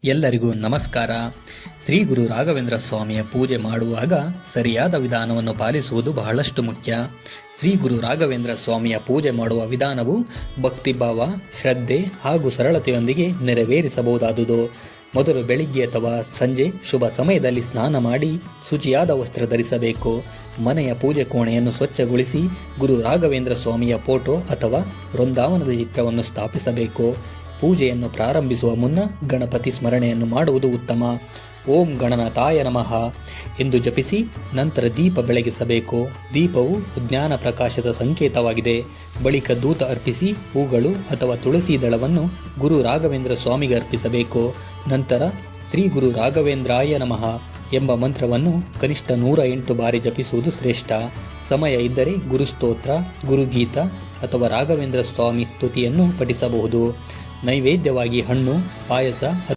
ಎಲ್ಲರಿಗೂ ನಮಸ್ಕಾರ. ಶ್ರೀ ಗುರು ರಾಘವೇಂದ್ರ ಸ್ವಾಮಿಯ ಪೂಜೆ ಮಾಡುವಾಗ ಸರಿಯಾದ ವಿಧಾನವನ್ನು ಪಾಲಿಸುವುದು ಬಹಳಷ್ಟು ಮುಖ್ಯ. ಶ್ರೀ ಗುರು ರಾಘವೇಂದ್ರ ಸ್ವಾಮಿಯ ಪೂಜೆ ಮಾಡುವ ವಿಧಾನವು ಭಕ್ತಿಭಾವ, ಶ್ರದ್ಧೆ ಹಾಗೂ ಸರಳತೆಯೊಂದಿಗೆ ನೆರವೇರಿಸಬಹುದಾದುದು. ಮೊದಲು ಬೆಳಿಗ್ಗೆ ಅಥವಾ ಸಂಜೆ ಶುಭ ಸಮಯದಲ್ಲಿ ಸ್ನಾನ ಮಾಡಿ ಶುಚಿಯಾದ ವಸ್ತ್ರ ಧರಿಸಬೇಕು. ಮನೆಯ ಪೂಜೆ ಕೋಣೆಯನ್ನು ಸ್ವಚ್ಛಗೊಳಿಸಿ ಗುರು ರಾಘವೇಂದ್ರ ಸ್ವಾಮಿಯ ಫೋಟೋ ಅಥವಾ ವೃಂದಾವನದ ಚಿತ್ರವನ್ನು ಸ್ಥಾಪಿಸಬೇಕು. ಪೂಜೆಯನ್ನು ಪ್ರಾರಂಭಿಸುವ ಮುನ್ನ ಗಣಪತಿ ಸ್ಮರಣೆಯನ್ನು ಮಾಡುವುದು ಉತ್ತಮ. ಓಂ ಗಣನಾಥಾಯ ನಮಃ ಎಂದು ಜಪಿಸಿ ನಂತರ ದೀಪ ಬೆಳಗಿಸಬೇಕು. ದೀಪವು ಜ್ಞಾನ ಪ್ರಕಾಶದ ಸಂಕೇತವಾಗಿದೆ. ಬಳಿಕ ಧೂತ ಅರ್ಪಿಸಿ ಹೂಗಳು ಅಥವಾ ತುಳಸಿ ದಳವನ್ನು ಗುರು ರಾಘವೇಂದ್ರ ಸ್ವಾಮಿಗೆ ಅರ್ಪಿಸಬೇಕು. ನಂತರ ಶ್ರೀ ಗುರು ರಾಘವೇಂದ್ರಾಯ ನಮಃ ಎಂಬ ಮಂತ್ರವನ್ನು ಕನಿಷ್ಠ 108 ಬಾರಿ ಜಪಿಸುವುದು ಶ್ರೇಷ್ಠ. ಸಮಯ ಇದ್ದರೆ ಗುರುಸ್ತೋತ್ರ, ಗುರುಗೀತ ಅಥವಾ ರಾಘವೇಂದ್ರ ಸ್ವಾಮಿ ಸ್ತುತಿಯನ್ನು ಪಠಿಸಬಹುದು. ನೈವೇದ್ಯವಾಗಿ ಹಣ್ಣು, ಪಾಯಸ